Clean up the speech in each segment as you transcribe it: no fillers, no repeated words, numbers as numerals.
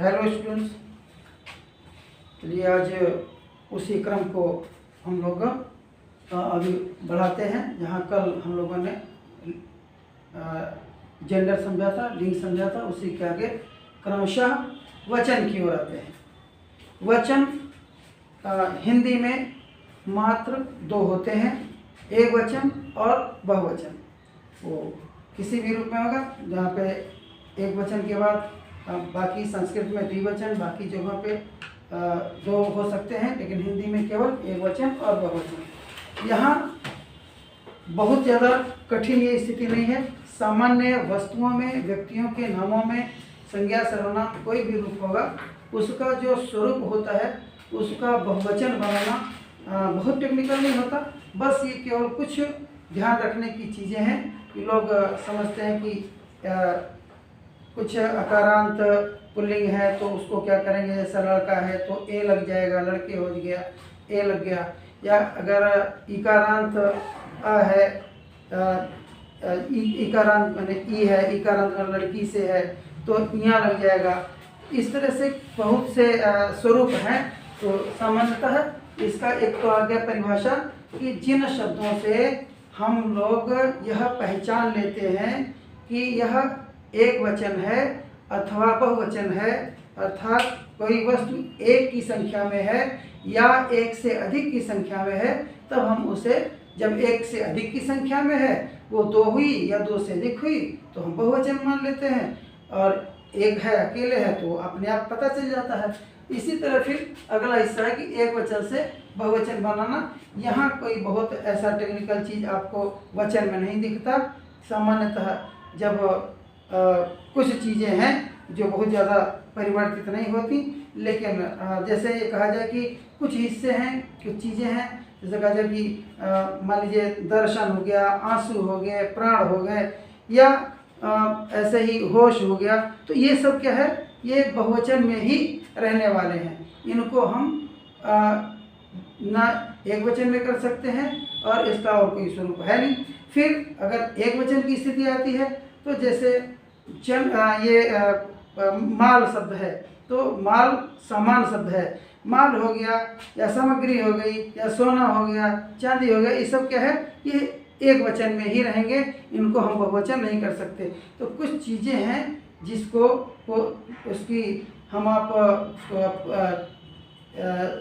Hello students, चलिए आज उसी क्रम को हम लोग अभी बढ़ाते हैं जहाँ कल हम लोगों ने जेंडर समझा था, लिंग समझा था। उसी के आगे क्रमशः वचन की ओर आते हैं। वचन हिंदी में मात्र दो होते हैं, एक वचन और बहुवचन। वो किसी भी रूप में होगा जहाँ पे एक वचन के बाद बाकी संस्कृत में द्विवचन, बाकी जगहों पे दो हो सकते हैं, लेकिन हिंदी में केवल एक वचन और बहुवचन। यहाँ बहुत ज़्यादा कठिन ये स्थिति नहीं है। सामान्य वस्तुओं में, व्यक्तियों के नामों में संज्ञा सर्वनाम कोई भी रूप होगा, उसका जो स्वरूप होता है उसका बहुवचन बनाना बहुत टेक्निकल नहीं होता। बस ये केवल कुछ ध्यान रखने की चीज़ें हैं कि लोग समझते हैं कि कुछ अकारांत पुल्लिंग है तो उसको क्या करेंगे, जैसा लड़का है तो ए लग जाएगा, लड़के हो गया ए लग गया, या अगर इकारांत है, इकारांत मैंने ई है, इकारांत लड़की से है तो यहाँ लग जाएगा। इस तरह से बहुत से स्वरूप हैं। तो सामान्यतः इसका एक तो आ गया परिभाषा कि जिन शब्दों से हम लोग यह पहचान लेते हैं कि यह एक वचन है अथवा बहुवचन है, अर्थात कोई वस्तु एक की संख्या में है या एक से अधिक की संख्या में है, तब हम उसे, जब एक से अधिक की संख्या में है, वो दो हुई या दो से अधिक हुई, तो हम बहुवचन मान लेते हैं। और एक है अकेले है तो अपने आप पता चल जाता है। इसी तरह फिर अगला हिस्सा है कि एक वचन से बहुवचन बनाना। यहाँ कोई बहुत ऐसा टेक्निकल चीज़ आपको वचन में नहीं दिखता। सामान्यतः जब कुछ चीज़ें हैं जो बहुत ज़्यादा परिवर्तित नहीं होती, लेकिन जैसे ये कहा जाए कि कुछ हिस्से हैं, कुछ चीज़ें हैं, जैसे कहा जाए कि मान लीजिए दर्शन हो गया, आंसू हो गए, प्राण हो गए, या ऐसे ही होश हो गया, तो ये सब क्या है, ये बहुवचन में ही रहने वाले हैं। इनको हम ना एक वचन में कर सकते हैं और इसका और कोई स्वरूप है नहीं। फिर अगर एक वचन की स्थिति आती है तो जैसे माल शब्द है तो माल समान शब्द है, माल हो गया या सामग्री हो गई या सोना हो गया, चांदी हो गया, ये सब क्या है, ये एक वचन में ही रहेंगे, इनको हम बहुवचन नहीं कर सकते। तो कुछ चीज़ें हैं जिसको उसकी हम आप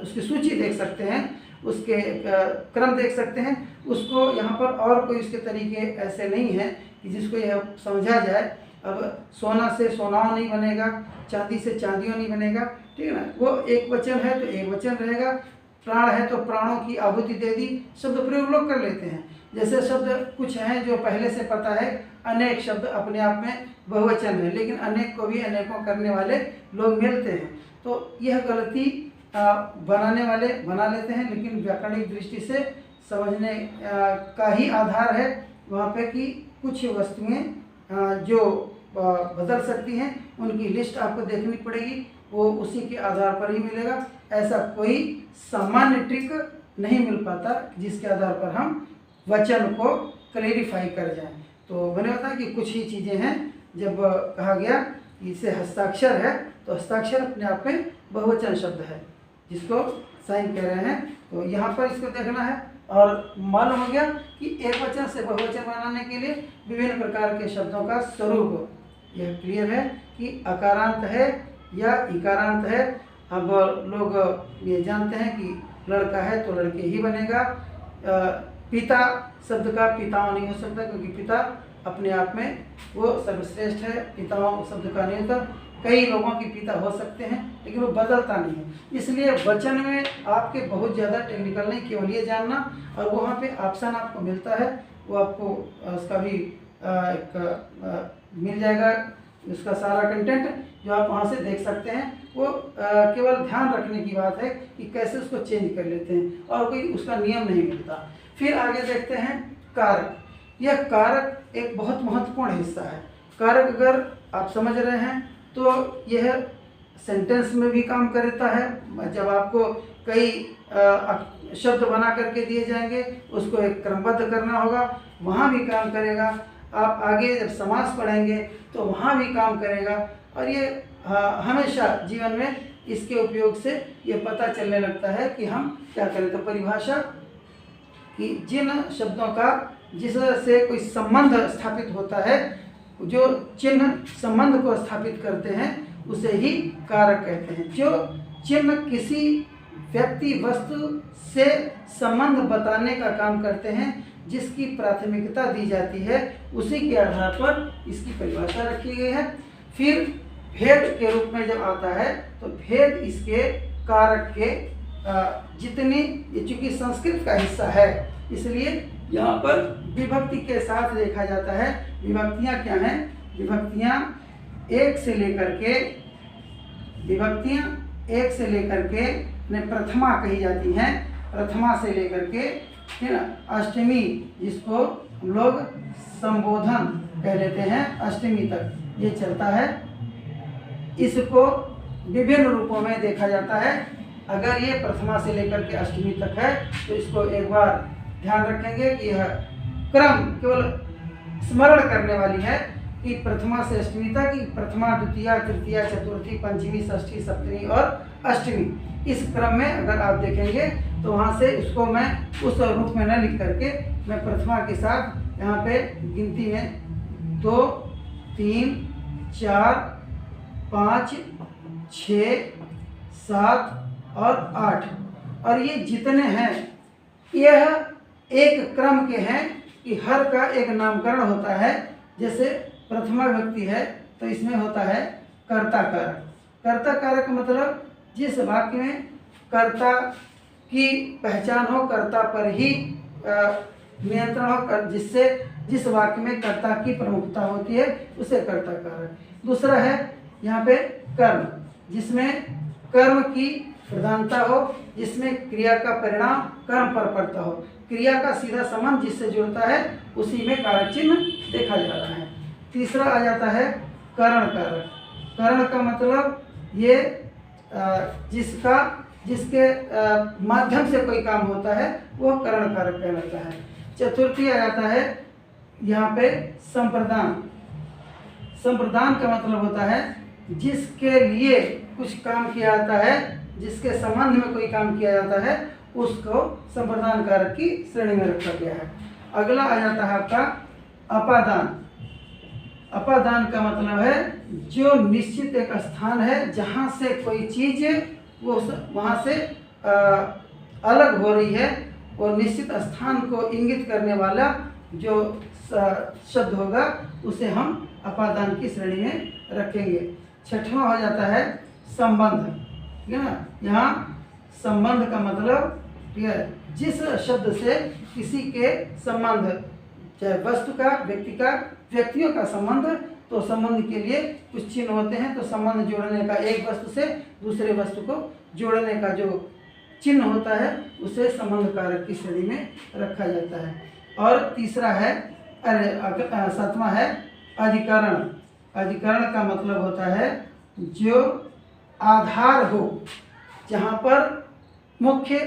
उसकी सूची देख सकते हैं, उसके क्रम देख सकते हैं। उसको यहाँ पर और कोई उसके तरीके ऐसे नहीं हैं कि जिसको यह समझा जाए। अब सोना से सोनाओं नहीं बनेगा, चांदी से चांदियों नहीं बनेगा, ठीक है ना। वो एक वचन है तो एक वचन रहेगा। प्राण है तो प्राणों की आहुति दे दी, शब्द प्रयोग लोग कर लेते हैं। जैसे शब्द कुछ हैं जो पहले से पता है, अनेक शब्द अपने आप में बहुवचन है, लेकिन अनेक को भी अनेकों करने वाले लोग मिलते हैं। तो यह गलती बनाने वाले बना लेते हैं, लेकिन व्याकरणिक दृष्टि से समझने का ही आधार है वहाँ पे कि कुछ वस्तुएं जो बदल सकती हैं, उनकी लिस्ट आपको देखनी पड़ेगी, वो उसी के आधार पर ही मिलेगा। ऐसा कोई सामान्य ट्रिक नहीं मिल पाता जिसके आधार पर हम वचन को क्लैरिफाई कर जाएं। तो मैंने बताया कि कुछ ही चीज़ें हैं। जब कहा गया कि इसे हस्ताक्षर है तो हस्ताक्षर अपने आप में बहुवचन शब्द है जिसको साइन कह रहे हैं, तो यहाँ पर इसको देखना है। और मालूम हो गया कि एक वचन से बहुवचन बनाने के लिए विभिन्न प्रकार के शब्दों का स्वरूप यह क्लियर है कि अकारांत है या इकारांत है। अब लोग ये जानते हैं कि लड़का है तो लड़के ही बनेगा। पिता शब्द का पिताओं नहीं हो सकता, क्योंकि पिता अपने आप में वो सर्वश्रेष्ठ है, पिताओं शब्द का नहीं होता। कई लोगों के पिता हो सकते हैं लेकिन वो बदलता नहीं है। इसलिए वचन में आपके बहुत ज़्यादा टेक्निकल नहीं, केवल ये जानना, और वहाँ पे ऑप्शन आपको मिलता है, वो आपको उसका भी एक मिल जाएगा, उसका सारा कंटेंट जो आप वहाँ से देख सकते हैं। वो केवल ध्यान रखने की बात है कि कैसे उसको चेंज कर लेते हैं, और कोई उसका नियम नहीं मिलता। फिर आगे देखते हैं कारक। यह कारक एक बहुत महत्वपूर्ण हिस्सा है। कारक अगर आप समझ रहे हैं तो यह सेंटेंस में भी काम करता है। जब आपको कई शब्द बना करके दिए जाएंगे, उसको एक क्रमबद्ध करना होगा, वहाँ भी काम करेगा। आप आगे जब समास पढ़ेंगे तो वहाँ भी काम करेगा। और ये हमेशा जीवन में इसके उपयोग से ये पता चलने लगता है कि हम क्या करें। तो परिभाषा कि जिन शब्दों का जिससे कोई संबंध स्थापित होता है, जो चिन्ह संबंध को स्थापित करते हैं उसे ही कारक कहते हैं। जो चिन्ह किसी व्यक्ति वस्तु से संबंध बताने का काम करते हैं, जिसकी प्राथमिकता दी जाती है, उसी के आधार पर इसकी परिभाषा रखी गई है। फिर भेद के रूप में जब आता है तो भेद इसके कारक के जितनी, ये चूंकि संस्कृत का हिस्सा है इसलिए यहाँ पर विभक्ति के साथ देखा जाता है। विभक्तियाँ क्या हैं? विभक्तियाँ एक से लेकर के प्रथमा कही जाती हैं। प्रथमा से लेकर के फिर अष्टमी, जिसको हम लोग संबोधन कह लेते हैं, अष्टमी तक ये चलता है। इसको विभिन्न रूपों में देखा जाता है। अगर ये प्रथमा से लेकर के अष्टमी तक है तो इसको एक बार ध्यान रखेंगे कि यह क्रम केवल स्मरण करने वाली है कि प्रथमा से अष्टमी तक, कि प्रथमा, द्वितीया, तृतीया, चतुर्थी, पंचमी, षष्ठी, सप्तमी और अष्टमी। इस क्रम में अगर आप देखेंगे तो वहाँ से इसको मैं उस रूप में न लिख करके मैं प्रथमा के साथ यहाँ पे गिनती में 2, 3, 4, 5, 6, 7 और 8 और ये जितने हैं यह एक क्रम के हैं कि हर का एक नामकरण होता है। जैसे प्रथमा विभक्ति है तो इसमें होता है कर्ता कारक। कर्ता कारक मतलब जिस वाक्य में कर्ता की पहचान हो, कर्ता पर ही नियंत्रण हो, जिससे जिस वाक्य में कर्ता की प्रमुखता होती है उसे कर्ता कारक। दूसरा है यहाँ पे कर्म, जिसमें कर्म की प्रधानता हो, जिसमें क्रिया का परिणाम कर्म पर पड़ता हो, क्रिया का सीधा संबंध जिससे जुड़ता है उसी में कारक चिन्ह देखा जा रहा है। तीसरा आ जाता है करण कारक। करण का मतलब ये जिसके माध्यम से कोई काम होता है वह करण कारक कहलाता है। चतुर्थी आ जाता है यहाँ पे संप्रदान। संप्रदान का मतलब होता है जिसके लिए कुछ काम किया जाता है, जिसके संबंध में कोई काम किया जाता है, उसको संप्रदान कारक की श्रेणी में रखा गया है। अगला आ जाता है आपका अपादान। अपादान का मतलब है जो निश्चित एक स्थान है जहाँ से कोई चीज़ वो वहाँ से अलग हो रही है और निश्चित स्थान को इंगित करने वाला जो शब्द होगा उसे हम अपादान की श्रेणी में रखेंगे। छठवां हो जाता है संबंध, ठीक है ना। यहाँ संबंध का मतलब, ठीक है, जिस शब्द से किसी के संबंध, चाहे वस्तु का, व्यक्ति का, व्यक्तियों का संबंध, तो संबंध के लिए कुछ चिन्ह होते हैं। तो संबंध जोड़ने का, एक वस्तु से दूसरे वस्तु को जोड़ने का जो चिन्ह होता है उसे संबंध कारक की श्रेणी में रखा जाता है। और तीसरा है, सातवां है अधिकरण। अधिकरण का मतलब होता है जो आधार हो, जहाँ पर मुख्य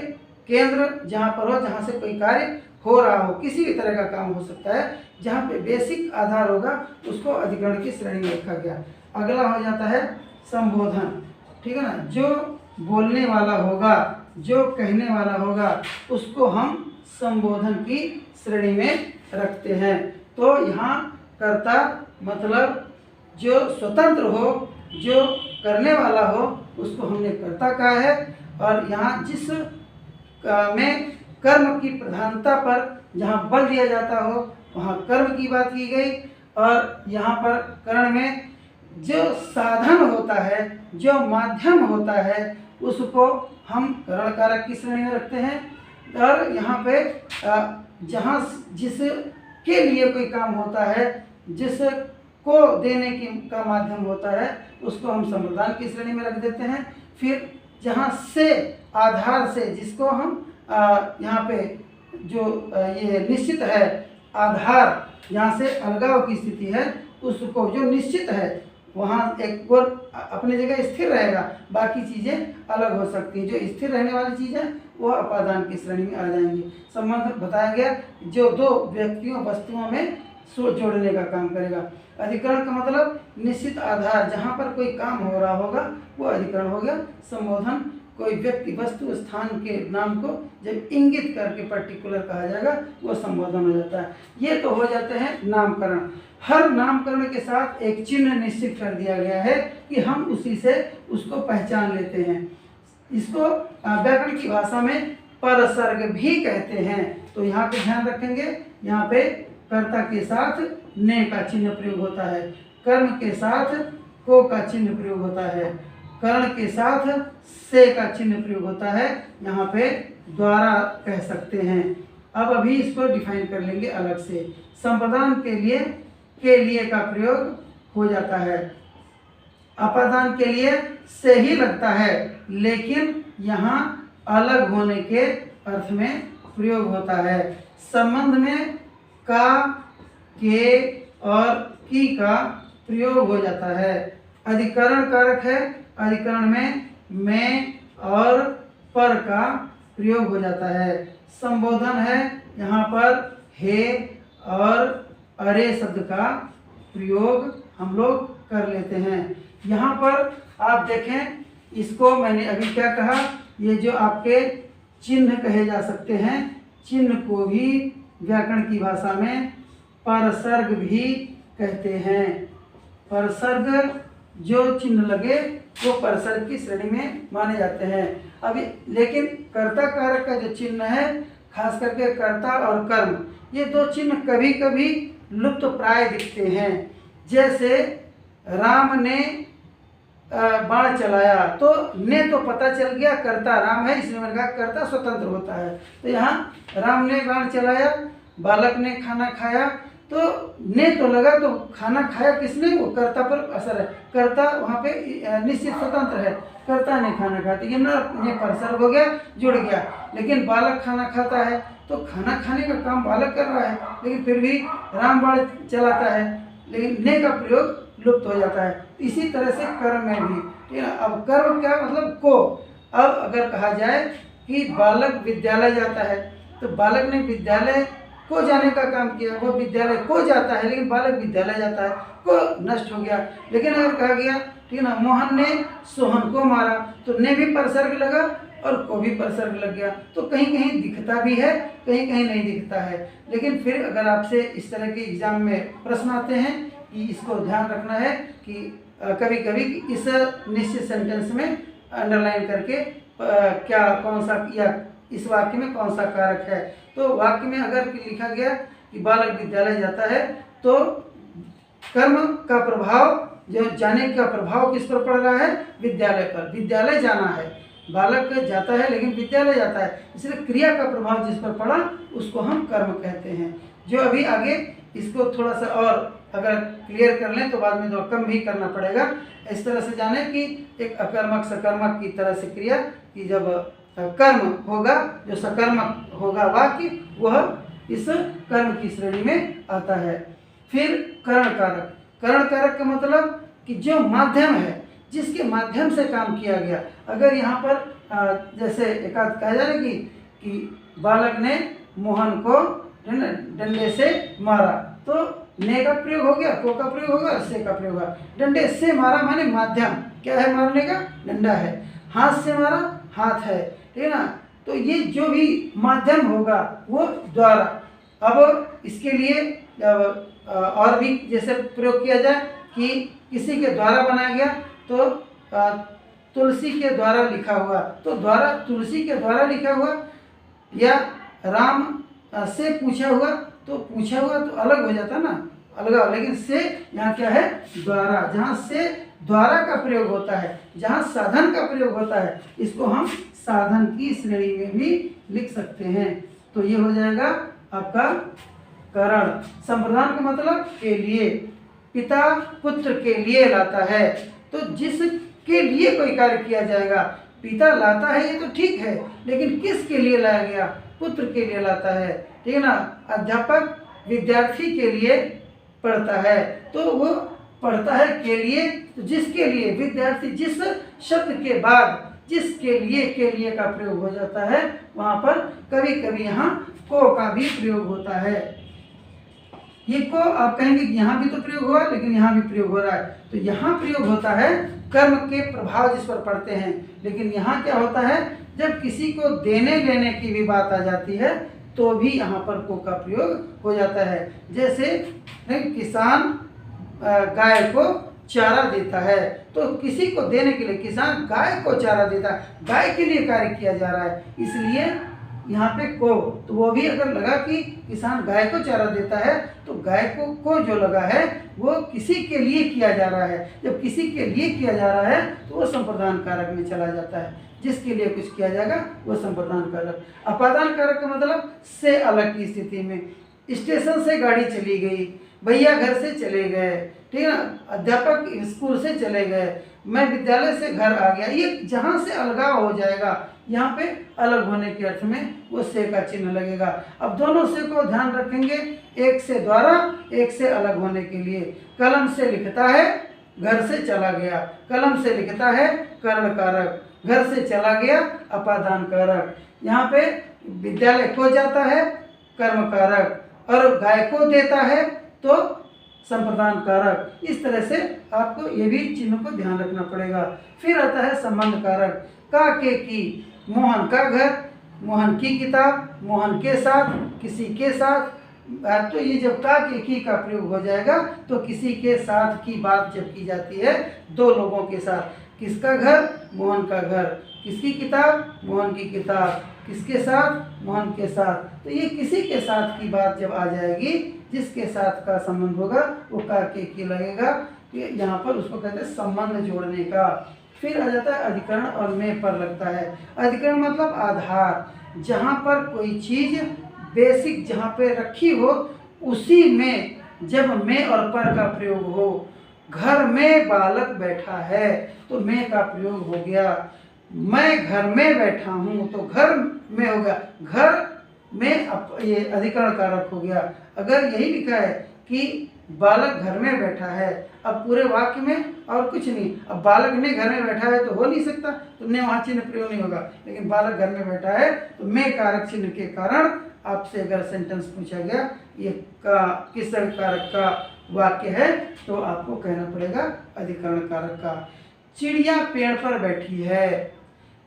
केंद्र जहाँ पर हो, जहाँ से कोई कार्य हो रहा हो, किसी भी तरह का काम हो सकता है, जहाँ पे बेसिक आधार होगा उसको अधिकरण की श्रेणी में रखा गया। अगला हो जाता है संबोधन, ठीक है ना। जो बोलने वाला होगा, जो कहने वाला होगा, उसको हम संबोधन की श्रेणी में रखते हैं। तो यहाँ कर्ता मतलब जो स्वतंत्र हो, जो करने वाला हो, उसको हमने कर्ता कहा है। और यहाँ जिस में कर्म की प्रधानता पर जहाँ बल दिया जाता हो वहाँ कर्म की बात की गई। और यहाँ पर करण में जो साधन होता है, जो माध्यम होता है, उसको हम करण कारक की श्रेणी में रखते हैं। और यहाँ पे जहाँ जिसके लिए कोई काम होता है, जिसको देने की का माध्यम होता है, उसको हम संप्रदान की श्रेणी में रख देते हैं। फिर जहाँ से, आधार से, जिसको हम यहाँ पे जो ये निश्चित है, आधार यहाँ से अलगाव की स्थिति है, उसको जो निश्चित है वहाँ एक और अपनी जगह स्थिर रहेगा, बाकी चीज़ें अलग हो सकती हैं। जो स्थिर रहने वाली चीज़ है वह अपादान की श्रेणी में आ जाएंगी। संबंध बताया गया जो दो व्यक्तियों, वस्तुओं में जोड़ने का काम करेगा। अधिकरण का मतलब निश्चित आधार, जहाँ पर कोई काम हो रहा होगा वो अधिकरण हो गया। संबोधन कोई व्यक्ति, वस्तु, स्थान के नाम को जब इंगित करके पर्टिकुलर कहा जाएगा वो संबोधन हो जाता है। ये तो हो जाते हैं नामकरण। हर नामकरण के साथ एक चिन्ह निश्चित कर दिया गया है कि हम उसी से उसको पहचान लेते हैं। इसको व्याकरण की भाषा में परसर्ग भी कहते हैं। तो यहाँ पे ध्यान रखेंगे, यहाँ पे कर्ता के साथ ने का चिन्ह प्रयोग होता है, कर्म के साथ को का चिन्ह प्रयोग होता है, कर्ण के साथ से का चिन्ह प्रयोग होता है, यहाँ पे द्वारा कह सकते हैं। अब अभी इसको डिफाइन कर लेंगे अलग से। संप्रदान के लिए का प्रयोग हो जाता है। अपादान के लिए से ही लगता है, लेकिन यहाँ अलग होने के अर्थ में प्रयोग होता है। संबंध में का, के और की का प्रयोग हो जाता है। अधिकरण कारक है, अधिकरण में और पर का प्रयोग हो जाता है। संबोधन है, यहाँ पर हे और अरे शब्द का प्रयोग हम लोग कर लेते हैं। यहाँ पर आप देखें, इसको मैंने अभी क्या कहा, ये जो आपके चिन्ह कहे जा सकते हैं, चिन्ह को भी व्याकरण की भाषा में परसर्ग भी कहते हैं। परसर्ग जो चिन्ह लगे वो परसर्ग की श्रेणी में माने जाते हैं। अभी लेकिन कर्ता कारक का जो चिन्ह है, खास करके कर्ता और कर्म, ये दो चिन्ह कभी कभी लुप्त प्राय दिखते हैं। जैसे राम ने बाण चलाया, तो ने तो पता चल गया कर्ता राम है, इसलिए मैंने कहा कर्ता स्वतंत्र होता है। तो यहाँ राम ने बाण चलाया, बालक ने खाना खाया, तो ने तो लगा, तो खाना खाया किसने, वो कर्ता पर असर है। कर्ता वहाँ पे निश्चित स्वतंत्र है, कर्ता ने खाना खाया, तो ये ने परसर्ग हो गया, जुड़ गया। लेकिन बालक खाना खाता है, तो खाना खाने का काम बालक कर रहा है, लेकिन फिर भी राम बाण चलाता है, लेकिन ने का प्रयोग लुप्त हो जाता है। इसी तरह से कर्म में भी, ठीक है। अब कर्म क्या मतलब को। अब अगर कहा जाए कि बालक विद्यालय जाता है, तो बालक ने विद्यालय को जाने का काम किया, वो विद्यालय को जाता है, लेकिन बालक विद्यालय जाता है, को नष्ट हो गया। लेकिन अगर कहा गया, ठीक है ना, मोहन ने सोहन को मारा, तो ने भी परसर्ग लगा और को भी परसर्ग लग गया। तो कहीं कहीं दिखता भी है, कहीं कहीं नहीं दिखता है। लेकिन फिर अगर आपसे इस तरह के एग्जाम में प्रश्न आते हैं कि इसको ध्यान रखना है कि कभी कभी इस निश्चित सेंटेंस में अंडरलाइन करके क्या कौन सा, या इस वाक्य में कौन सा कारक है। तो वाक्य में अगर लिखा गया कि बालक विद्यालय जाता है, तो कर्म का प्रभाव, जो जाने का प्रभाव किस पर पड़ रहा है, विद्यालय पर। विद्यालय जाना है, बालक जाता है लेकिन विद्यालय जाता है, इसलिए क्रिया का प्रभाव जिस पर पड़ा उसको हम कर्म कहते हैं। जो अभी आगे इसको थोड़ा सा और अगर क्लियर कर लें तो बाद में तो कम भी करना पड़ेगा। इस तरह से जाने कि एक अकर्मक सकर्मक की तरह से क्रिया, कि जब कर्म होगा, जो सकर्मक होगा वाक्य, वह इस कर्म की श्रेणी में आता है। फिर करण कारक। करण कारक का मतलब कि जो माध्यम है, जिसके माध्यम से काम किया गया। अगर यहाँ पर जैसे एकाध कहा जा रहा है कि बालक ने मोहन को डंडे से मारा, तो ने का प्रयोग हो गया, को का प्रयोग होगा, से का प्रयोग होगा। डंडे से मारा माने माध्यम, क्या है मारने का, डंडा है। हाथ से मारा, हाथ है, ठीक है ना। तो ये जो भी माध्यम होगा वो द्वारा। अब इसके लिए और भी जैसे प्रयोग किया जाए कि किसी के द्वारा बनाया गया, तो तुलसी के द्वारा लिखा हुआ, तो द्वारा तुलसी के द्वारा लिखा हुआ, या राम से पूछा हुआ, तो पूछा हुआ तो अलग हो जाता ना, अलग। लेकिन से यहाँ क्या है, द्वारा। जहाँ से द्वारा का प्रयोग होता है, जहाँ साधन का प्रयोग होता है, इसको हम साधन की श्रेणी में भी लिख सकते हैं। तो ये हो जाएगा आपका करण। संप्रदान का मतलब के लिए, पिता पुत्र के लिए लाता है, तो जिसके लिए कोई कार्य किया जाएगा, पिता लाता है ये तो ठीक है, लेकिन किसके लिए लाया गया, पुत्र के लिए लाता है, ठीक है ना। अध्यापक विद्यार्थी के लिए पढ़ता है, तो वो पढ़ता है के लिए, तो जिसके लिए, विद्यार्थी, जिस शब्द के बाद जिसके लिए, के लिए का प्रयोग हो जाता है, वहाँ पर कभी कभी यहाँ को का भी प्रयोग होता है। ये को आप कहेंगे कि यहाँ भी तो प्रयोग हुआ, लेकिन यहाँ भी प्रयोग हो रहा है। तो यहाँ प्रयोग होता है कर्म के प्रभाव जिस पर पड़ते हैं, लेकिन यहाँ क्या होता है, जब किसी को देने लेने की भी बात आ जाती है तो भी यहाँ पर को का प्रयोग हो जाता है। जैसे किसान गाय को चारा देता है, तो किसी को देने के लिए किसान गाय को चारा देता है, गाय के लिए कार्य किया जा रहा है, इसलिए यहाँ पे को, तो वो भी अगर लगा कि किसान गाय को चारा देता है तो गाय को जो लगा है वो किसी के लिए किया जा रहा है। जब किसी के लिए किया जा रहा है तो वो संप्रदान कारक में चला जाता है। जिसके लिए कुछ किया जाएगा वो संप्रदान कारक। अपादान कारक का मतलब से अलग की स्थिति में, स्टेशन से गाड़ी चली गई, भैया घर से चले गए, ठीक है ना, अध्यापक स्कूल से चले गए, मैं विद्यालय से घर आ गया, ये जहाँ से अलगाव हो जाएगा यहाँ पे अलग होने के अर्थ में वो से का चिन्ह लगेगा। अब दोनों से को ध्यान रखेंगे, एक से द्वारा, एक से अलग होने के लिए। कलम से लिखता है, घर से चला गया, कलम से लिखता है कर्ण कारक, घर से चला गया अपादान कारक। यहाँ पे विद्यालय को जाता है कर्म कारक, और गाय को देता है तो संप्रदान कारक। इस तरह से आपको ये भी चिन्ह को ध्यान रखना पड़ेगा। फिर आता है संबंध कारक। का के की, मोहन का घर, मोहन की किताब, मोहन के साथ, किसी के साथ। तो ये जब का के की का प्रयोग हो जाएगा तो किसी के साथ की बात जब की जाती है दो लोगों के साथ, किसका घर, मोहन का घर, किसकी किताब, मोहन की किताब, किसके साथ, मोहन के साथ। तो ये किसी के साथ की बात जब आ जाएगी, जिसके साथ का संबंध होगा वो का के की लगेगा। यहाँ पर उसको कहते हैं संबंध जोड़ने का। फिर आ जाता है अधिकरण और में पर लगता है। अधिकरण मतलब आधार, जहाँ पर कोई चीज़ बेसिक जहाँ पे रखी हो उसी में जब में और पर का प्रयोग हो। घर में बालक बैठा है तो में का प्रयोग हो गया। मैं घर में बैठा हूँ तो घर में हो गया, घर में ये अधिकरण कारक हो गया। अगर यही लिखा है कि बालक घर में बैठा है, अब पूरे वाक्य में और कुछ नहीं, अब बालक ने घर में बैठा है तो हो नहीं सकता, तो ने वहाँ चिन्ह प्रयोग नहीं होगा। लेकिन बालक घर में बैठा है तो में कारक चिन्ह के कारण आपसे अगर सेंटेंस पूछा गया ये का किस कारक का वाक्य है तो आपको कहना पड़ेगा अधिकरण कारक का। चिड़िया पेड़ पर बैठी है,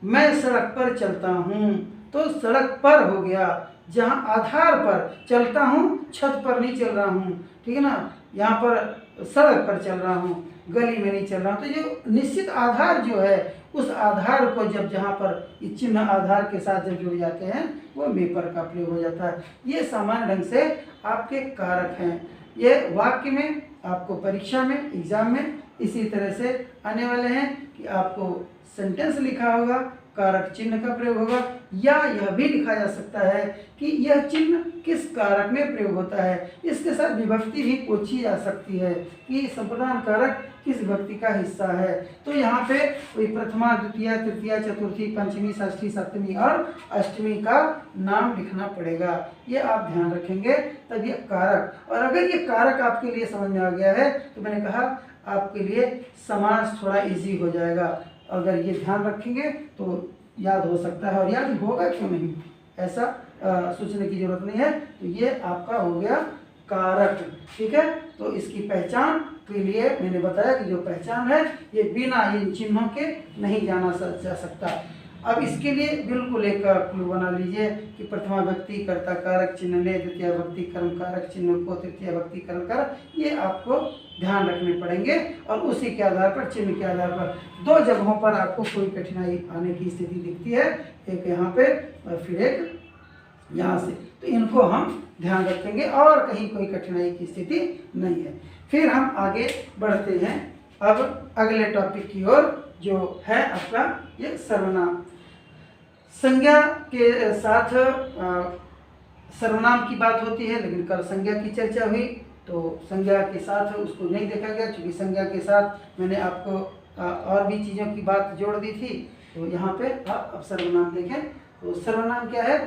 मैं सड़क पर चलता हूँ तो सड़क पर हो गया। जहाँ आधार पर चलता हूँ, छत पर नहीं चल रहा हूँ, ठीक है ना, यहाँ पर सड़क पर चल रहा हूँ, गली में नहीं चल रहा हूँ। तो जो निश्चित आधार जो है उस आधार को जब जहाँ पर ये चिन्ह आधार के साथ जब जुड़ जाते हैं वो में पर का प्रयोग हो जाता है। ये सामान्य ढंग से आपके कारक हैं। ये वाक्य में, आपको परीक्षा में, एग्जाम में इसी तरह से आने वाले हैं कि आपको सेंटेंस लिखा होगा, कारक चिन्ह का प्रयोग होगा, या यह भी लिखा जा सकता है कि यह चिन्ह किस कारक में प्रयोग होता है। इसके साथ विभक्ति भी पूछी जा सकती है कि संप्रदान कारक किस विभक्ति का हिस्सा है। तो यहाँ पे कोई प्रथमा, द्वितीय, तृतीय, चतुर्थी, पंचमी, षष्ठी, सप्तमी और अष्टमी का नाम लिखना पड़ेगा। ये आप ध्यान रखेंगे तब ये कारक। और अगर ये कारक आपके लिए समझ में आ गया है तो मैंने कहा आपके लिए समास थोड़ा इजी हो जाएगा। अगर ये ध्यान रखेंगे तो याद हो सकता है, और याद होगा क्यों नहीं, ऐसा सोचने की जरूरत नहीं है। तो ये आपका हो गया कारक, ठीक है। तो इसकी पहचान के लिए मैंने बताया कि जो पहचान है ये बिना इन चिन्हों के नहीं जाना जा सकता। अब इसके लिए बिल्कुल एक क्लू बना लीजिए कि प्रथमा व्यक्ति कर्ता कारक चिन्ह ले, द्वितीय व्यक्ति कर्म कारक चिन्ह को, तृतीय व्यक्ति कर्म कारक, ये आपको ध्यान रखने पड़ेंगे। और उसी के आधार पर, चिन्ह के आधार पर दो जगहों पर आपको कोई कठिनाई आने की स्थिति दिखती है, एक यहाँ पे और फिर एक यहाँ से। तो इनको हम ध्यान रखेंगे और कहीं कोई कठिनाई की स्थिति नहीं है। फिर हम आगे बढ़ते हैं अब अगले टॉपिक की ओर, जो है आपका ये सर्वनाम। संज्ञा के साथ सर्वनाम की बात होती है, लेकिन कल संज्ञा की चर्चा हुई तो संज्ञा के साथ उसको नहीं देखा गया, क्योंकि संज्ञा के साथ मैंने आपको और भी चीज़ों की बात जोड़ दी थी। तो यहाँ पे आप अब सर्वनाम देखें। तो सर्वनाम क्या है?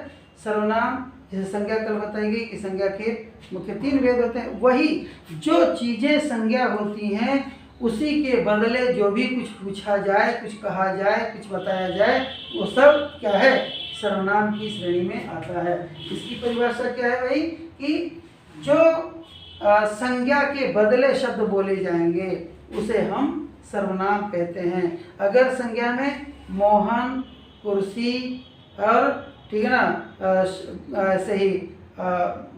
सर्वनाम जैसे संज्ञा कल बताई गई कि संज्ञा के मुख्य 3 भेद होते हैं, वही जो चीज़ें संज्ञा होती हैं उसी के बदले जो भी कुछ पूछा जाए, कुछ कहा जाए, कुछ बताया जाए, वो सब क्या है? सर्वनाम की श्रेणी में आता है। इसकी परिभाषा क्या है भाई? कि जो संज्ञा के बदले शब्द बोले जाएंगे उसे हम सर्वनाम कहते हैं। अगर संज्ञा में मोहन, कुर्सी और ठीक है ना ऐसे ही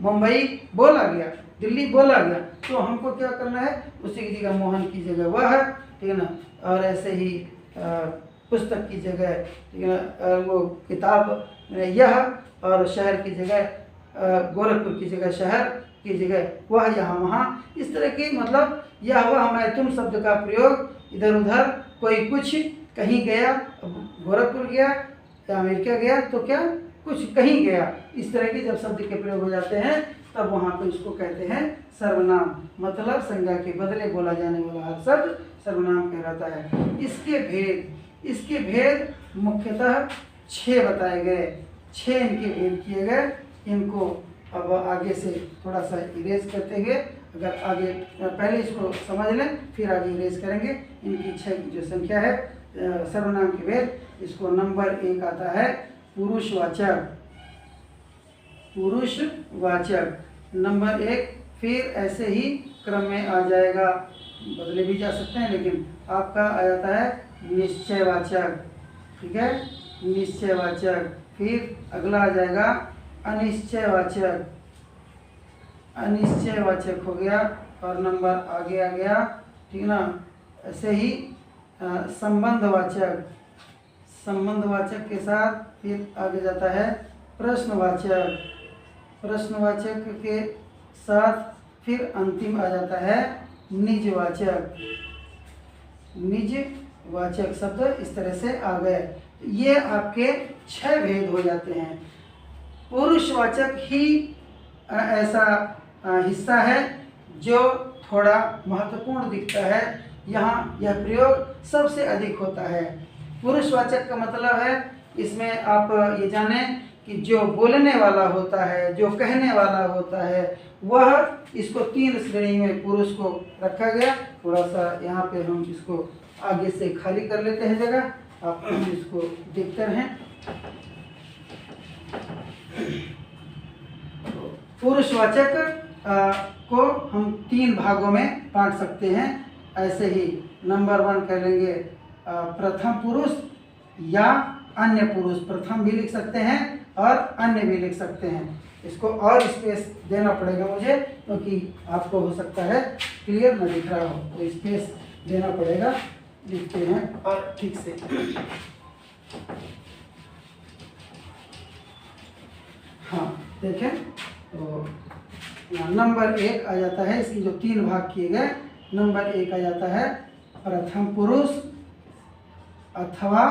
मुंबई बोला गया, दिल्ली बोला गया, तो हमको क्या करना है, उसी की जगह मोहन की जगह वह है, ठीक है ना। और ऐसे ही पुस्तक की जगह ठीक है ना वो किताब यह, और शहर की जगह गोरखपुर की जगह शहर की जगह वह, यहाँ वहाँ, इस तरह की मतलब यह वह मैं तुम शब्द का प्रयोग इधर उधर, कोई कुछ कहीं गया, गोरखपुर गया या अमेरिका गया तो क्या कुछ कहीं गया, इस तरह के जब शब्द के प्रयोग हो जाते हैं तब वहाँ पे उसको कहते हैं सर्वनाम। मतलब संज्ञा के बदले बोला जाने वाला हर शब्द सर्वनाम कहलाता है। इसके भेद मुख्यतः 6 बताए गए, 6 इनके भेद किए गए। इनको अब आगे से थोड़ा सा इरेज करते हुए, अगर आगे पहले इसको समझ लें फिर आगे इरेज करेंगे। इनकी 6 जो संख्या है सर्वनाम के भेद, इसको नंबर 1 आता है पुरुषवाचक, पुरुषवाचक नंबर 1। फिर ऐसे ही क्रम में आ जाएगा, बदले भी जा सकते हैं, लेकिन आपका आ जाता है निश्चयवाचक, ठीक है, निश्चयवाचक। फिर अगला आ जाएगा अनिश्चयवाचक, अनिश्चयवाचक हो गया, और नंबर आगे आ गया, ठीक ना। ऐसे ही संबंधवाचक, संबंधवाचक के साथ फिर आगे जाता है प्रश्नवाचक, प्रश्नवाचक के साथ फिर अंतिम आ जाता है निजवाचक, निजवाचक शब्द इस तरह से आ गए। ये आपके 6 भेद हो जाते हैं। पुरुषवाचक ही ऐसा हिस्सा है जो थोड़ा महत्वपूर्ण दिखता है, यहाँ यह प्रयोग सबसे अधिक होता है। पुरुषवाचक का मतलब है, इसमें आप ये जानें कि जो बोलने वाला होता है, जो कहने वाला होता है, वह इसको 3 श्रेणी में पुरुष को रखा गया। थोड़ा सा यहाँ पे हम इसको आगे से खाली कर लेते हैं जगह, आप इसको देखते रहें। पुरुषवाचक को हम 3 भागों में बांट सकते हैं। ऐसे ही नंबर 1 कर लेंगे प्रथम पुरुष या अन्य पुरुष, प्रथम भी लिख सकते हैं और अन्य भी लिख सकते हैं। इसको और स्पेस देना पड़ेगा मुझे, क्योंकि आपको हो सकता है क्लियर न दिख रहा हो, तो स्पेस देना पड़ेगा। लिखते हैं और ठीक से, हाँ देखें, तो नंबर 1 आ जाता है, इसकी जो 3 भाग किए गए, नंबर 1 आ जाता है प्रथम पुरुष अथवा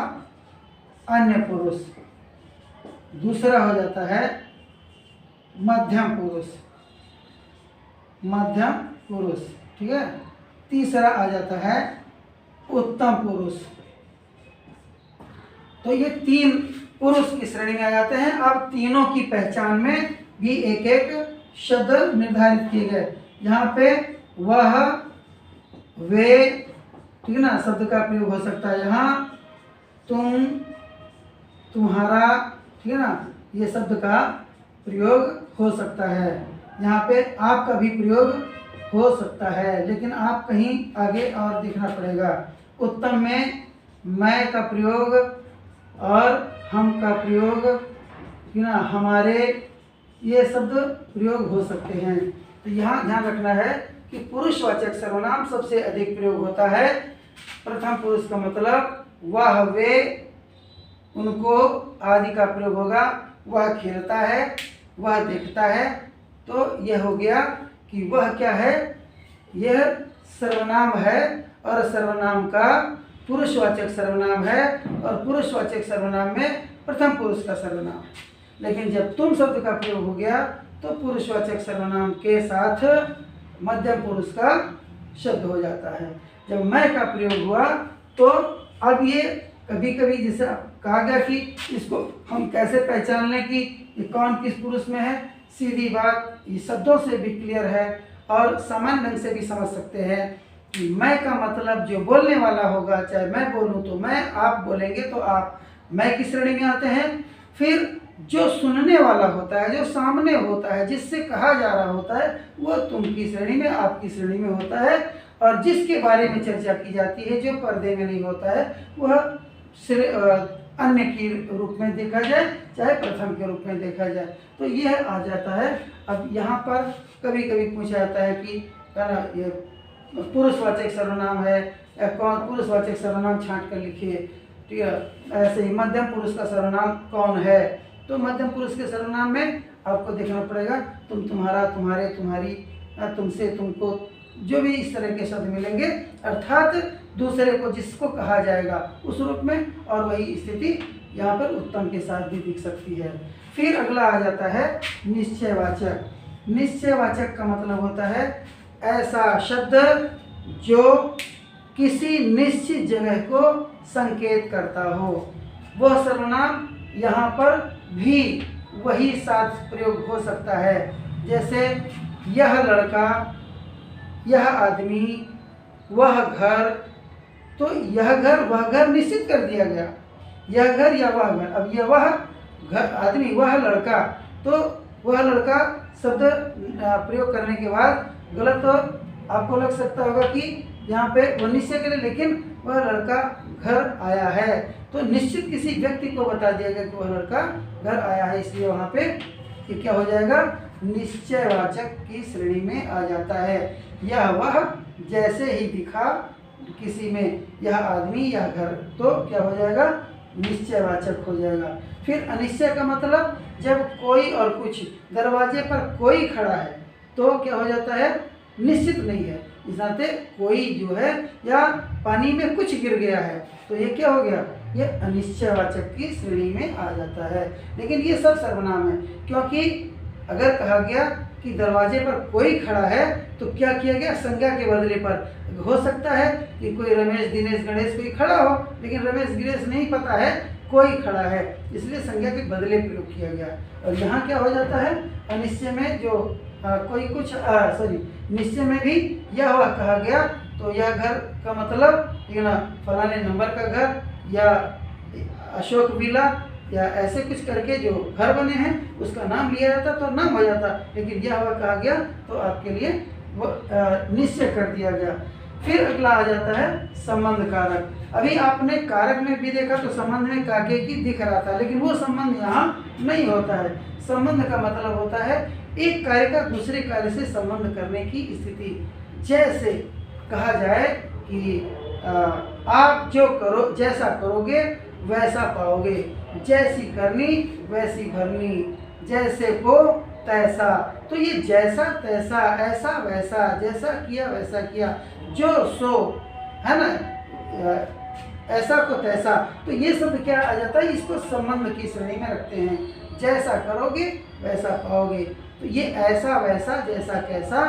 अन्य पुरुष। दूसरा हो जाता है मध्यम पुरुष, मध्यम पुरुष, ठीक है। तीसरा आ जाता है उत्तम पुरुष। तो ये 3 पुरुष की श्रेणी में आ जाते हैं। अब तीनों की पहचान में भी एक एक शब्द निर्धारित किए गए। यहाँ पे वह, वे, ठीक है ना, शब्द का प्रयोग हो सकता है। यहाँ तुम, तुम्हारा, ठीक है ना, ये शब्द का प्रयोग हो सकता है। यहाँ पे आपका भी प्रयोग हो सकता है, लेकिन आप कहीं आगे और देखना पड़ेगा। उत्तम में मैं का प्रयोग और हम का प्रयोग, ठीक है ना, हमारे, ये शब्द प्रयोग हो सकते हैं। तो यहाँ ध्यान रखना है कि पुरुषवाचक सर्वनाम सबसे अधिक प्रयोग होता है। प्रथम पुरुष का मतलब वह, वे, उनको आदि का प्रयोग होगा। वह खेलता है, वह देखता है। तो यह हो गया कि वह क्या है, यह सर्वनाम है, और सर्वनाम का पुरुषवाचक सर्वनाम है, और पुरुषवाचक सर्वनाम में प्रथम पुरुष का सर्वनाम। लेकिन जब तुम शब्द का प्रयोग हो गया तो पुरुषवाचक सर्वनाम के साथ मध्यम पुरुष का शब्द हो जाता है। जब मैं का प्रयोग हुआ तो अब ये कभी कभी जैसे कहा गया कि इसको हम कैसे पहचान लें कि ये कौन किस पुरुष में है। सीधी बात, ये शब्दों से भी क्लियर है और सामान्य ढंग से भी समझ सकते हैं कि मैं का मतलब जो बोलने वाला होगा, चाहे मैं बोलूँ तो मैं, आप बोलेंगे तो आप, मैं की श्रेणी में आते हैं। फिर जो सुनने वाला होता है, जो सामने होता है, जिससे कहा जा रहा होता है, वो तुम की श्रेणी में, आपकी श्रेणी में होता है। और जिसके बारे में चर्चा की जाती है, जो पर्दे में नहीं होता है, वह अन्य के रूप में देखा जाए, चाहे प्रथम के रूप में देखा जाए, तो यह आ जाता है। अब यहाँ पर कभी कभी पूछा जाता है कि ये पुरुषवाचक सर्वनाम है या कौन, पुरुषवाचक सर्वनाम छांट कर लिखिए, ठीक है। ऐसे ही मध्यम पुरुष का सर्वनाम कौन है, तो मध्यम पुरुष के सर्वनाम में आपको देखना पड़ेगा तुम, तुम्हारा, तुम्हारे, तुम्हारी, तुमसे, तुमको, जो भी इस तरह के शब्द मिलेंगे, अर्थात दूसरे को जिसको कहा जाएगा उस रूप में, और वही स्थिति यहाँ पर उत्तम के साथ भी दिख सकती है। फिर अगला आ जाता है निश्चयवाचक। निश्चयवाचक का मतलब होता है ऐसा शब्द जो किसी निश्चित जगह को संकेत करता हो। वह सर्वनाम यहाँ पर भी वही साथ प्रयोग हो सकता है, जैसे यह लड़का, यह आदमी, वह घर। तो यह घर, वह घर निश्चित कर दिया गया, यह घर या वह घर। अब यह वह घर आदमी, वह लड़का, तो वह लड़का शब्द प्रयोग करने के बाद गलत आपको लग सकता होगा कि यहाँ पे वो निश्चय करे, लेकिन वह लड़का घर आया है, तो निश्चित किसी व्यक्ति को बता दिया गया कि वह लड़का घर आया है, इसलिए वहाँ पे ये क्या हो जाएगा, निश्चयवाचक की श्रेणी में आ जाता है। यह वह जैसे ही दिखा किसी में, यह आदमी, यह घर, तो क्या हो जाएगा, निश्चयवाचक हो जाएगा। फिर अनिश्चय का मतलब जब कोई और कुछ, दरवाजे पर कोई खड़ा है तो क्या हो जाता है, निश्चित नहीं है। इस नाते कोई जो है, या पानी में कुछ गिर गया है, तो ये क्या हो गया, ये अनिश्चयवाचक की श्रेणी में आ जाता है। लेकिन ये सब सर्वनाम है, क्योंकि अगर कहा गया कि दरवाजे पर कोई खड़ा है तो क्या किया गया, संज्ञा के बदले पर। हो सकता है कि कोई रमेश, दिनेश, गणेश कोई खड़ा हो, लेकिन रमेश गिनेश नहीं पता है, कोई खड़ा है, इसलिए संज्ञा के बदले प्रयोग किया गया। और यहाँ क्या हो जाता है, अनिश्चय में जो कोई कुछ निश्चय में भी यह हुआ कहा गया, तो यह घर का मतलब, ठीक है ना, फलाने नंबर का घर, या अशोक विला, या ऐसे कुछ करके जो घर बने हैं उसका नाम लिया जाता तो नाम हो जाता, लेकिन यह हुआ कहा गया तो आपके लिए वो निश्चय कर दिया गया। फिर अगला आ जाता है संबंध कारक। अभी आपने कारक में भी देखा तो संबंध में काके की दिख रहा था, लेकिन वो संबंध यहाँ नहीं होता है। संबंध का मतलब होता है एक कार्य का दूसरे कार्य से संबंध करने की स्थिति। जैसे कहा जाए कि आप जो करो, जैसा करोगे वैसा पाओगे, जैसी करनी वैसी भरनी, जैसे को तैसा। तो ये जैसा तैसा, ऐसा वैसा, जैसा किया वैसा किया, जो सो, है ना, ऐसा को तैसा, तो ये शब्द क्या आ जाता है, इसको संबंध की श्रेणी में रखते हैं। जैसा करोगे वैसा पाओगे, तो ये ऐसा वैसा जैसा कैसा,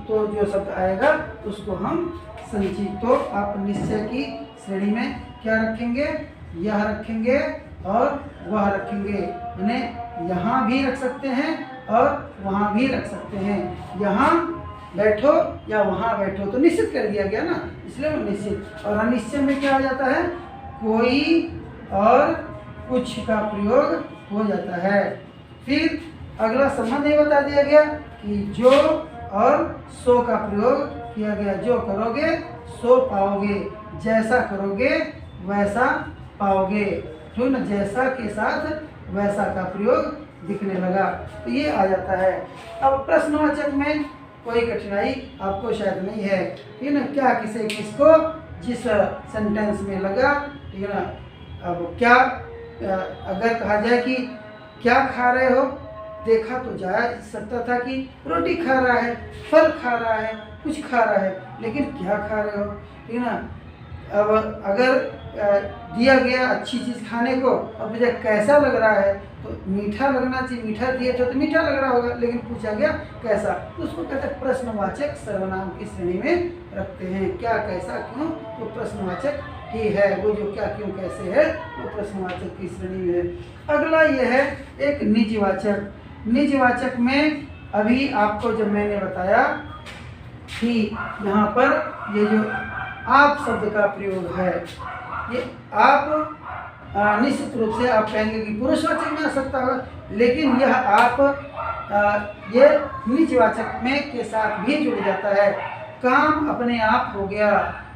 तो जो शब्द आएगा उसको हम संचित, तो आप निश्चय की श्रेणी में क्या रखेंगे, यह रखेंगे और वह रखेंगे। यानी यहाँ भी रख सकते हैं और वहाँ भी रख सकते हैं। यहाँ बैठो या वहाँ बैठो, तो निश्चित कर दिया गया ना, इसलिए वो निश्चित। और अनिश्चय में क्या आ जाता है, कोई और कुछ का प्रयोग हो जाता है। फिर अगला संबंध ये बता दिया गया कि जो और सो का प्रयोग किया गया। जो करोगे सो पाओगे, जैसा करोगे वैसा पाओगे, ठीक ना, जैसा के साथ वैसा का प्रयोग दिखने लगा, तो ये आ जाता है। अब प्रश्नवाचक में कोई कठिनाई आपको शायद नहीं है, ठीक ना, क्या किसे किसको जिस सेंटेंस में लगा, ठीक है ना। अब क्या अगर कहा जाए कि क्या खा रहे हो, देखा तो जा सकता था कि रोटी खा रहा है, फल खा रहा है, कुछ खा रहा है, लेकिन क्या खा रहे हो, ठीक है ना। अब अगर दिया गया अच्छी चीज़ खाने को, अब मुझे कैसा लग रहा है, तो मीठा लगना चाहिए, मीठा दिए तो मीठा लग रहा होगा, लेकिन पूछा गया कैसा, तो उसको कहते हैं प्रश्नवाचक सर्वनाम की श्रेणी में रखते हैं। क्या, कैसा, क्यों, तो प्रश्नवाचक ही है, वो जो क्या क्यों कैसे है वो प्रश्नवाचक की श्रेणी में है। अगला ये है एक निजवाचक। निजवाचक में अभी आपको जब मैंने बताया कि यहाँ पर ये जो आप शब्द का प्रयोग है, ये आप निश्चित रूप से आप कहेंगे कि पुरुषवाचक में आ सकता होगा, लेकिन यह आप ये निजवाचक में के साथ भी जुड़ जाता है। काम अपने आप हो गया,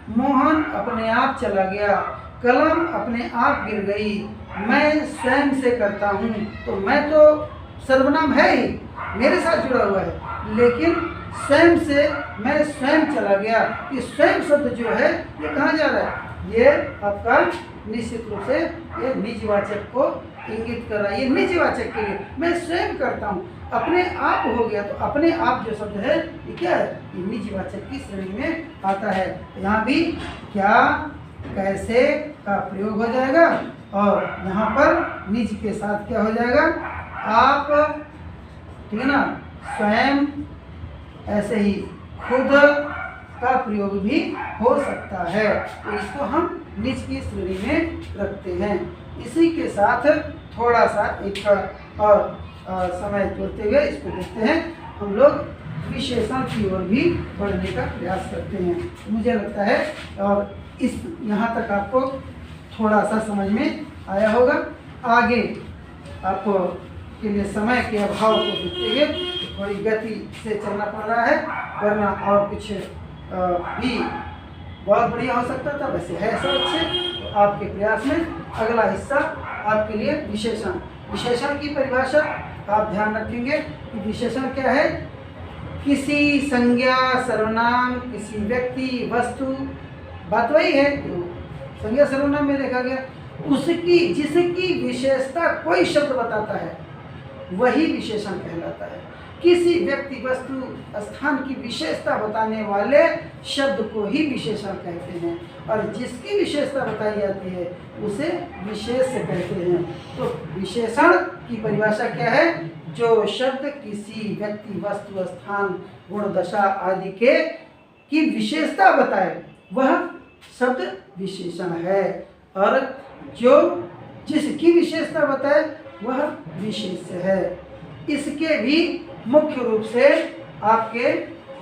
मोहन अपने आप चला गया, कलम अपने आप गिर गई, मैं स्वयं से करता हूँ। तो मैं तो सर्वनाम है ही, मेरे साथ जुड़ा हुआ है, लेकिन स्वयं से मैं स्वयं चला गया। ये स्वयं शब्द जो है ये कहाँ जा रहा है? ये आपका निश्चित रूप से ये निजवाचक को इंगित कर रहा है। ये निजवाचक के लिए मैं स्वयं करता हूँ, अपने आप हो गया। तो अपने आप जो शब्द है ये क्या है? ये निजवाचक की श्रेणी में आता है। यहाँ भी क्या, कैसे का प्रयोग हो जाएगा और यहाँ पर निज के साथ क्या हो जाएगा? आप, ठीक है ना, स्वयं, ऐसे ही खुद का प्रयोग भी हो सकता है। तो इसको हम निज की श्रेणी में रखते हैं। इसी के साथ थोड़ा सा एक और समय जोड़ते हुए इसको देखते हैं, हम लोग विशेषण की ओर भी बढ़ने का प्रयास करते हैं। मुझे लगता है और इस यहाँ तक आपको थोड़ा सा समझ में आया होगा। आगे आपको के लिए समय के अभाव को देखते हुए थोड़ी गति से चलना पड़ रहा है, वरना और कुछ भी बहुत बढ़िया हो सकता था, वैसे है सब अच्छे। तो आपके प्रयास में अगला हिस्सा आपके लिए विशेषण। विशेषण की परिभाषा आप ध्यान रखेंगे कि विशेषण क्या है? किसी संज्ञा, सर्वनाम, किसी व्यक्ति, वस्तु, बात वही है जो संज्ञा सर्वनाम में देखा गया, उसकी जिसकी विशेषता कोई शब्द बताता है वही विशेषण कहलाता है। किसी व्यक्ति, वस्तु, स्थान की विशेषता बताने वाले शब्द को ही विशेषण कहते हैं, और जिसकी विशेषता बताई जाती है उसे विशेष कहते हैं। तो विशेषण की परिभाषा क्या है? जो शब्द किसी व्यक्ति, वस्तु, स्थान, गुण, दशा आदि के की विशेषता बताए वह शब्द विशेषण है, और जो जिसकी विशेषता बताए वह विशेष्य है। इसके भी मुख्य रूप से आपके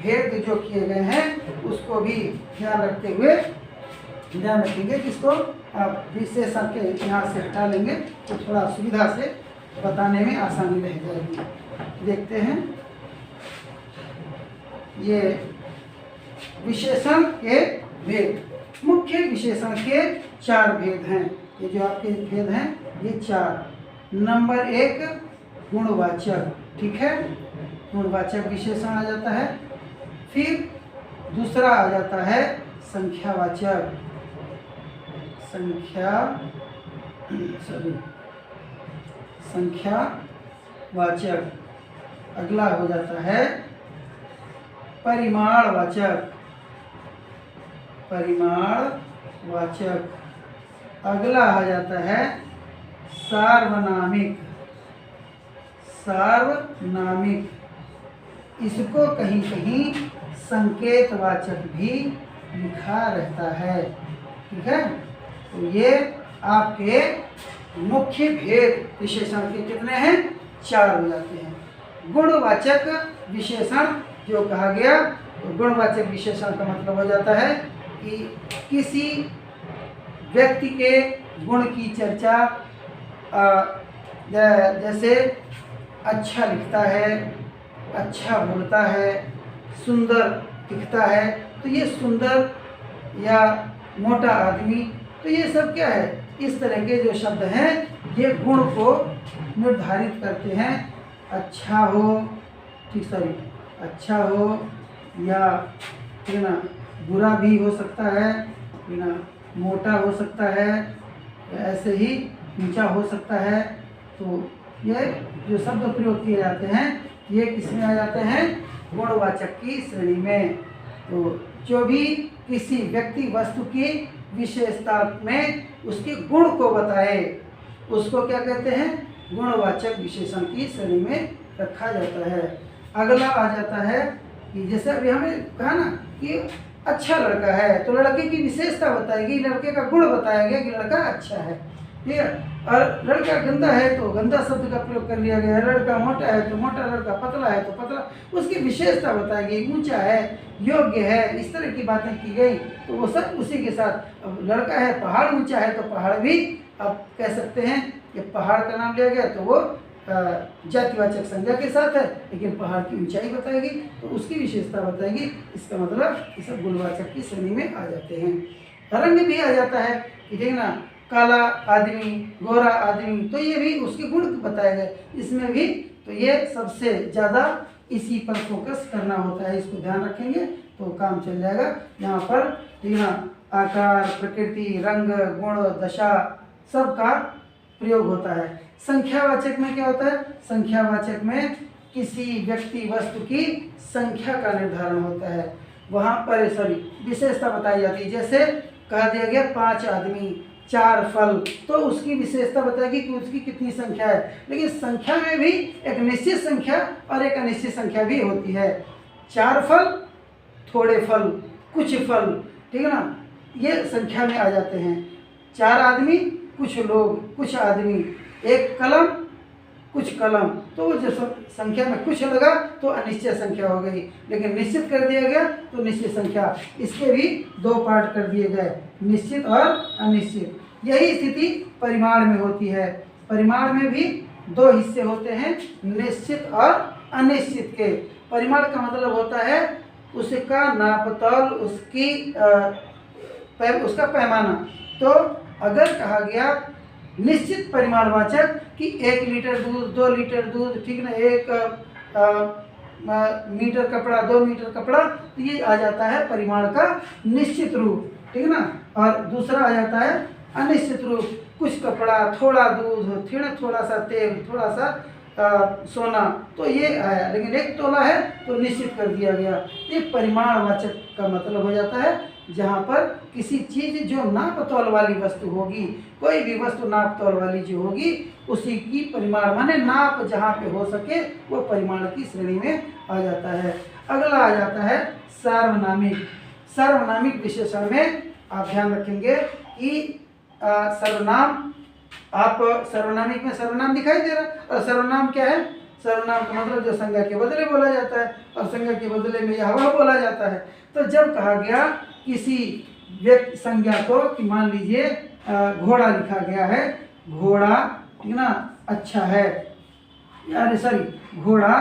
भेद जो किए गए हैं उसको भी ध्यान रखेंगे, किसको आप विशेषण के यहाँ से हटा लेंगे तो थोड़ा सुविधा से बताने में आसानी रह जाएगी। देखते हैं, ये विशेषण के भेद, मुख्य विशेषण के 4 भेद हैं। ये जो आपके भेद हैं ये 4। नंबर 1 गुणवाचक, ठीक है, गुणवाचक विशेषण आ जाता है। फिर दूसरा आ जाता है संख्यावाचक, संख्यावाचक। अगला हो जाता है परिमाणवाचक, अगला आ जाता है सार्वनामिक। इसको कहीं कहीं संकेतवाचक भी लिखा रहता है, ठीक है। तो ये आपके मुख्य भेद विशेषण के कितने हैं? 4 हो जाते हैं। गुणवाचक विशेषण जो कहा गया, तो गुणवाचक विशेषण का मतलब हो जाता है कि किसी व्यक्ति के गुण की चर्चा, जैसे अच्छा लिखता है, अच्छा बोलता है, सुंदर दिखता है, तो ये सुंदर, या मोटा आदमी, तो ये सब क्या है? इस तरह के जो शब्द हैं ये गुण को निर्धारित करते हैं। अच्छा हो, अच्छा हो, या ना बुरा भी हो सकता है, ना मोटा हो सकता है, ऐसे ही ऊंचा हो सकता है। तो ये जो शब्द प्रयोग किए जाते हैं ये किसमें आ जाते हैं? गुणवाचक की श्रेणी में। तो जो भी किसी व्यक्ति, वस्तु की विशेषता में उसके गुण को बताए उसको क्या कहते हैं? गुणवाचक विशेषण की श्रेणी में रखा जाता है। अगला आ जाता है कि जैसे अभी हमें कहा ना कि अच्छा लड़का है, तो लड़के की विशेषता बताएगी, लड़के का गुण बताया गया कि लड़का अच्छा है। ठीक है। और लड़का गंदा है तो गंदा शब्द का प्रयोग कर लिया गया है, लड़का मोटा है तो मोटा, लड़का पतला है तो पतला, उसकी विशेषता बताई गई, ऊंचा है, योग्य है, इस तरह की बातें की गई। तो वो सब उसी के साथ, अब लड़का है, पहाड़ ऊंचा है तो पहाड़ भी आप कह सकते हैं कि पहाड़ का नाम लिया गया तो वो जातिवाचक संज्ञा के साथ है, लेकिन पहाड़ की ऊंचाई बताएगी तो उसकी विशेषता बताएगी। इसका मतलब ये सब गुणवाचक की श्रेणी में आ जाते हैं। रंग भी आ जाता है कि देखना, काला आदमी, गोरा आदमी, तो ये भी उसके गुण बताए गए इसमें भी। तो ये सबसे ज़्यादा इसी पर फोकस करना होता है, इसको ध्यान रखेंगे तो काम चल जाएगा। यहाँ पर देखना, आकार, प्रकृति, रंग, गुण, दशा सबका प्रयोग होता है। संख्यावाचक में क्या होता है? संख्यावाचक में किसी व्यक्ति वस्तु की संख्या का निर्धारण होता है। वहाँ पर विशेषता बताई जाती है। जैसे कहा दिया गया 5 आदमी, 4 फल, तो उसकी विशेषता बताएगी कि उसकी कितनी संख्या है। लेकिन संख्या में भी एक निश्चित संख्या और एक अनिश्चित संख्या भी होती है। 4 फल, थोड़े फल, कुछ फल, ठीक है ना, ये संख्या में आ जाते हैं। 4 आदमी, कुछ लोग, कुछ आदमी, एक कलम, कुछ कलम, तो वो जो संख्या में कुछ लगा तो अनिश्चित संख्या हो गई, लेकिन निश्चित कर दिया गया तो निश्चित संख्या। इसके भी 2 पार्ट कर दिए गए, निश्चित और अनिश्चित। यही स्थिति परिमाण में होती है। परिमाण में भी 2 हिस्से होते हैं, निश्चित और अनिश्चित के। परिमाण का मतलब होता है उसका नापतोल, उसका पैमाना। तो अगर कहा गया निश्चित परिमाणवाचक कि 1 लीटर दूध, 2 लीटर दूध, ठीक ना, 1 मीटर कपड़ा, 2 मीटर कपड़ा, तो ये आ जाता है परिमाण का निश्चित रूप, ठीक है ना। और दूसरा आ जाता है अनिश्चित रूप, कुछ कपड़ा, थोड़ा दूध, थोड़ा सा तेल, थोड़ा सा सोना, तो ये आया। लेकिन 1 तोला है तो निश्चित कर दिया गया। ये परिमाणवाचक का मतलब हो जाता है जहाँ पर किसी चीज़ जो नापतोल वाली वस्तु होगी, कोई भी वस्तु नापतोल वाली जो होगी, उसी की परिमाण माने नाप जहाँ पे हो सके वो परिमाण की श्रेणी में आ जाता है। अगला आ जाता है सार्वनामिक। सार्वनामिक विशेषण में आप ध्यान रखेंगे कि सर्वनाम, आप सर्वनामिक में सर्वनाम दिखाई दे रहा है, और सर्वनाम क्या है? सर्वनाम का मतलब जो संज्ञा के बदले बोला जाता है, और संज्ञा के बदले में यह वह बोला जाता है। तो जब कहा गया किसी व्यक्ति संज्ञा को, कि मान लीजिए घोड़ा लिखा गया है, घोड़ा, ठीक ना, अच्छा है, यार सॉरी, घोड़ा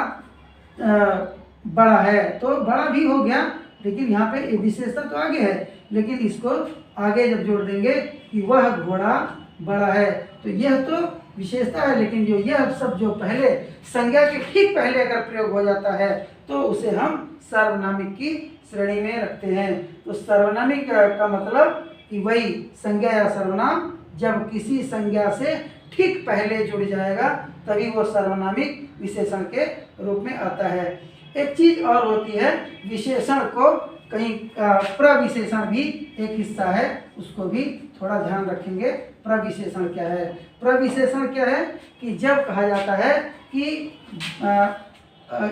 बड़ा है, तो बड़ा भी हो गया, लेकिन यहाँ पे विशेषता तो आगे है, लेकिन इसको आगे जब जोड़ देंगे कि वह घोड़ा बड़ा है, तो यह तो विशेषता है, लेकिन जो यह सब जो पहले संज्ञा के ठीक पहले अगर प्रयोग हो जाता है तो उसे हम सार्वनामिक की श्रेणी में रखते हैं। तो सार्वनामिक का मतलब कि वही संज्ञा या सर्वनाम जब किसी संज्ञा से ठीक पहले जुड़ जाएगा तभी वो सार्वनामिक विशेषण के रूप में आता है। एक चीज़ और होती है, विशेषण को कहीं प्रविशेषण भी एक हिस्सा है, उसको भी थोड़ा ध्यान रखेंगे। प्रविशेषण क्या है? प्रविशेषण क्या है कि जब कहा जाता है कि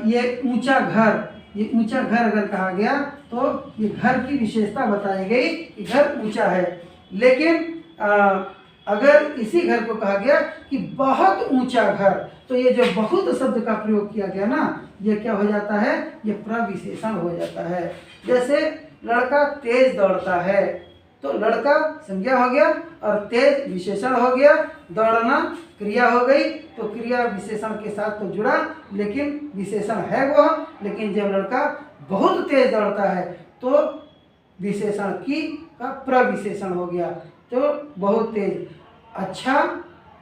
ये ऊंचा घर, ये ऊंचा घर अगर कहा गया तो ये घर की विशेषता बताई गई कि घर ऊंचा है, लेकिन अगर इसी घर को कहा गया कि बहुत ऊंचा घर, तो ये जो बहुत शब्द का प्रयोग किया गया ना, ये क्या हो जाता है? ये प्रविशेषण हो जाता है। जैसे लड़का तेज दौड़ता है, तो लड़का संज्ञा हो गया और तेज विशेषण हो गया, दौड़ना क्रिया हो गई, तो क्रिया विशेषण के साथ तो जुड़ा, लेकिन विशेषण है वो। लेकिन जब लड़का बहुत तेज दौड़ता है तो विशेषण का प्रविशेषण हो गया, तो बहुत तेज, अच्छा,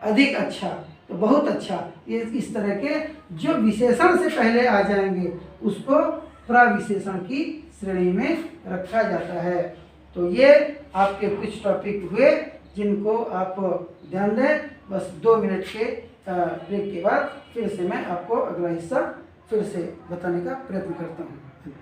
अधिक अच्छा, तो बहुत अच्छा, ये इस तरह के जो विशेषण से पहले आ जाएंगे उसको प्रविशेषण की श्रेणी में रखा जाता है। तो ये आपके कुछ टॉपिक हुए जिनको आप ध्यान दें। बस 2 मिनट के ब्रेक के बाद फिर से मैं आपको अगला हिस्सा फिर से बताने का प्रयत्न करता हूँ।